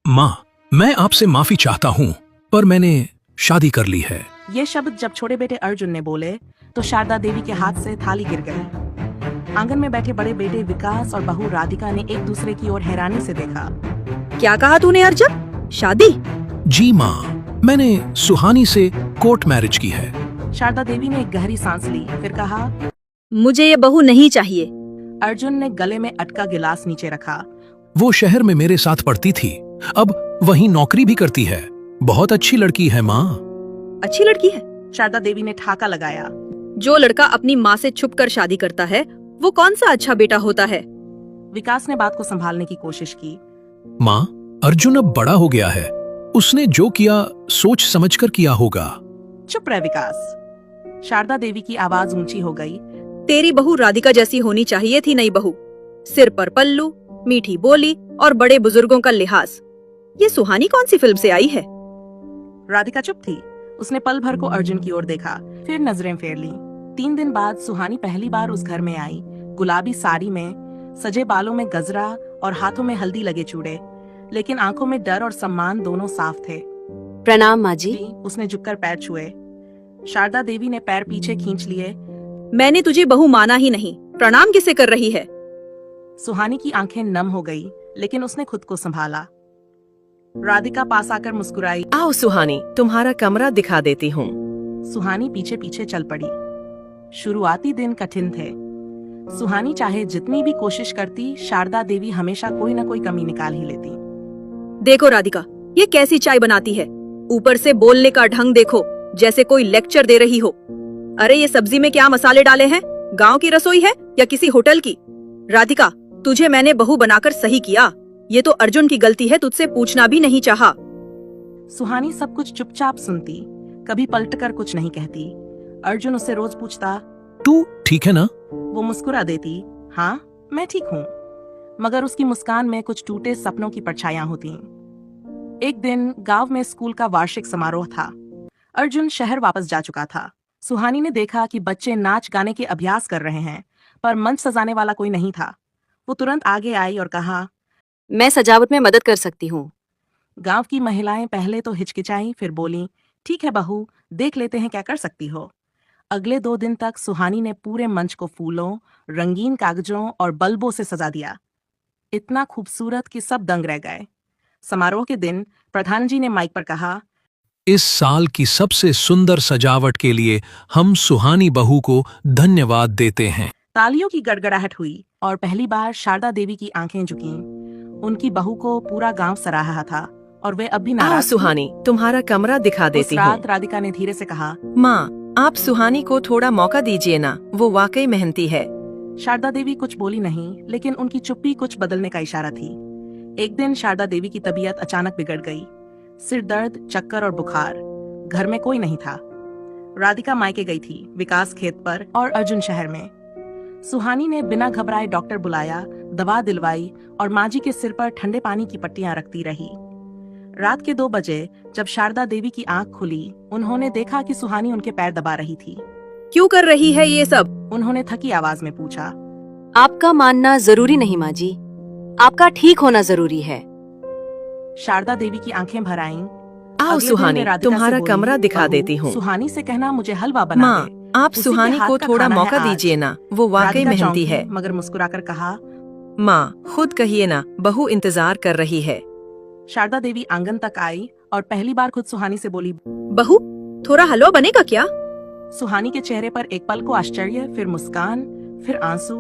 माँ, मैं आपसे माफी चाहता हूँ, पर मैंने शादी कर ली है। ये शब्द जब छोटे बेटे अर्जुन ने बोले तो शारदा देवी के हाथ से थाली गिर गई। आंगन में बैठे बड़े बेटे विकास और बहू राधिका ने एक दूसरे की ओर हैरानी से देखा। क्या कहा तूने अर्जुन? शादी? जी माँ, मैंने सुहानी से कोर्ट मैरिज की है। शारदा देवी ने एक गहरी सांस ली, फिर कहा, मुझे ये बहू नहीं चाहिए। अर्जुन ने गले में अटका गिलास नीचे रखा। वो शहर में मेरे साथ पढ़ती थी, अब वहीं नौकरी भी करती है। बहुत अच्छी लड़की है माँ। अच्छी लड़की है? शारदा देवी ने ठाका लगाया। जो लड़का अपनी माँ से छुपकर शादी करता है वो कौन सा अच्छा बेटा होता है? विकास ने बात को संभालने की कोशिश की। माँ, अर्जुन अब बड़ा हो गया है, उसने जो किया सोच समझकर किया होगा। चुप रह विकास। शारदा देवी की आवाज ऊंची हो गई। तेरी बहू राधिका जैसी होनी चाहिए थी नई बहू। सिर पर पल्लू, मीठी बोली और बड़े बुजुर्गों का लिहाज। ये सुहानी कौन सी फिल्म से आई है? राधिका चुप थी। उसने पल भर को अर्जुन की ओर देखा, फिर नजरें फेर ली। 3 दिन बाद सुहानी पहली बार उस घर में आई। गुलाबी साड़ी में, सजे बालों में गजरा और हाथों में हल्दी लगे चूड़े, लेकिन आंखों में डर और सम्मान दोनों साफ थे। प्रणाम माँ जी। उसने झुककर पैर छुए। शारदा देवी ने पैर पीछे खींच लिए। मैंने तुझे बहू माना ही नहीं, प्रणाम किसे कर रही है? सुहानी की आंखें नम हो गई, लेकिन उसने खुद को संभाला। राधिका पास आकर मुस्कुराई। आओ सुहानी, तुम्हारा कमरा दिखा देती हूँ। सुहानी पीछे पीछे चल पड़ी। शुरुआती दिन कठिन थे। सुहानी चाहे जितनी भी कोशिश करती, शारदा देवी हमेशा कोई न कोई कमी निकाल ही लेती। देखो राधिका, ये कैसी चाय बनाती है। ऊपर से बोलने का ढंग देखो, जैसे कोई लेक्चर दे रही हो। अरे ये सब्जी में क्या मसाले डाले हैं? गांव की रसोई है या किसी होटल की? राधिका, तुझे मैंने बहू बनाकर सही किया। ये तो अर्जुन की गलती है, तुझसे पूछना भी नहीं चाहा। सुहानी सब कुछ चुपचाप सुनती, कभी पलटकर कुछ नहीं कहती। अर्जुन उससे रोज पूछता, तू ठीक है ना? वो मुस्कुरा देती, हाँ मैं ठीक हूँ। मगर उसकी मुस्कान में कुछ टूटे सपनों की परछाइयां होती। एक दिन गांव में स्कूल का वार्षिक समारोह था। अर्जुन शहर वापस जा चुका था। सुहानी ने देखा कि बच्चे नाच गाने के अभ्यास कर रहे हैं, पर मंच सजाने वाला कोई नहीं था। वो तुरंत आगे आई और कहा, मैं सजावट में मदद कर सकती हूँ। गांव की महिलाएं पहले तो हिचकिचाई, फिर बोली, ठीक है बहू, देख लेते हैं क्या कर सकती हो। अगले 2 दिन तक सुहानी ने पूरे मंच को फूलों, रंगीन कागजों और बल्बों से सजा दिया। इतना खूबसूरत कि सब दंग रह गए। समारोह के दिन प्रधान जी ने माइक पर कहा, इस साल की सबसे सुंदर सजावट के लिए हम सुहानी बहू को धन्यवाद देते हैं। तालियों की गड़गड़ाहट हुई और पहली बार शारदा देवी की आंखें झुकीं। उनकी बहू को पूरा गांव सराह रहा था और वे अब भी आओ नाराज थी। सुहानी, तुम्हारा कमरा दिखा उस देती हूँ। रात राधिका ने धीरे से कहा, माँ, आप सुहानी को थोड़ा मौका दीजिए ना, वो वाकई मेहनती है। शारदा देवी कुछ बोली नहीं, लेकिन उनकी चुप्पी कुछ बदलने का इशारा थी। एक दिन शारदा देवी की तबीयत अचानक बिगड़ गई। सिर दर्द, चक्कर और बुखार। घर में कोई नहीं था। राधिका मायके गई थी, विकास खेत पर और अर्जुन शहर में। सुहानी ने बिना घबराए डॉक्टर बुलाया, दवा दिलवाई और माँ जी के सिर पर ठंडे पानी की पट्टियां रखती रही। रात के 2 बजे जब शारदा देवी की आंख खुली, उन्होंने देखा कि सुहानी उनके पैर दबा रही थी। क्यों कर रही है ये सब? उन्होंने थकी आवाज में पूछा। आपका मानना जरूरी नहीं माँ जी, आपका ठीक होना जरूरी है। शारदा देवी की आंखें भर आईं। आओ अगले दिन सुहानी, वे राधिका से तुम्हारा बोली, कमरा दिखा बहू, देती हूँ। सुहानी से कहना मुझे हलवा बना माँ, दे। आप उसी के सुहानी हाथ को का थोड़ा खाना है मौका आज। दीजिए ना, वो वाकई राधिका मेहनती चौंकी, है। मगर मुस्कुराकर कहा, माँ, खुद कहिए ना, बहू इंतजार कर रही है। शारदा देवी आंगन तक आई और पहली बार खुद सुहानी से बोली। बहू, थोड़ा हलवा बनेगा क्या? सुहानी के चेहरे पर एक पल को आश्चर्य, फिर मुस्कान, फिर आंसू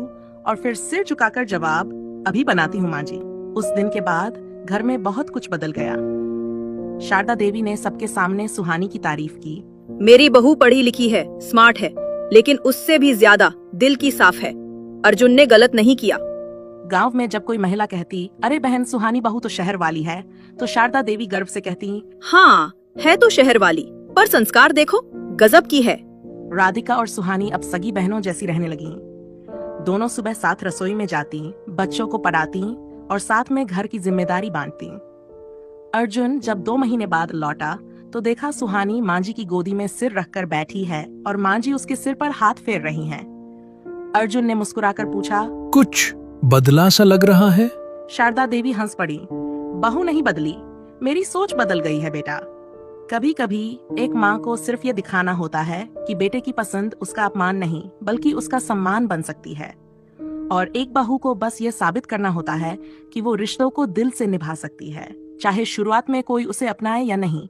और फिर सिर झुकाकर जवाब, अभी बनाती हूँ माँ जी। उस दिन के बाद घर में बहुत कुछ बदल गया। शारदा देवी ने सबके सामने सुहानी की तारीफ की। मेरी बहू पढ़ी लिखी है, स्मार्ट है, लेकिन उससे भी ज्यादा दिल की साफ है। अर्जुन ने गलत नहीं किया। गांव में जब कोई महिला कहती, अरे बहन सुहानी बहू तो शहर वाली है, तो शारदा देवी गर्व से कहती, हाँ है तो शहर वाली, पर संस्कार देखो, गजब की है। राधिका और सुहानी अब सगी बहनों जैसी रहने लगी। दोनों सुबह साथ रसोई में जाती, बच्चों को पढ़ाती और साथ में घर की जिम्मेदारी बांटती। अर्जुन जब 2 महीने बाद लौटा तो देखा सुहानी माँ जी की गोदी में सिर रखकर बैठी है और माँ जी उसके सिर पर हाथ फेर रही हैं। अर्जुन ने मुस्कुराकर पूछा, कुछ बदला सा लग रहा है। शारदा देवी हंस पड़ी। बहू नहीं बदली, मेरी सोच बदल गई है बेटा। कभी कभी एक माँ को सिर्फ ये दिखाना होता है कि बेटे की पसंद उसका अपमान नहीं बल्कि उसका सम्मान बन सकती है, और एक बहू को बस ये साबित करना होता है कि वो रिश्तों को दिल से निभा सकती है, चाहे शुरुआत में कोई उसे अपनाए या नहीं।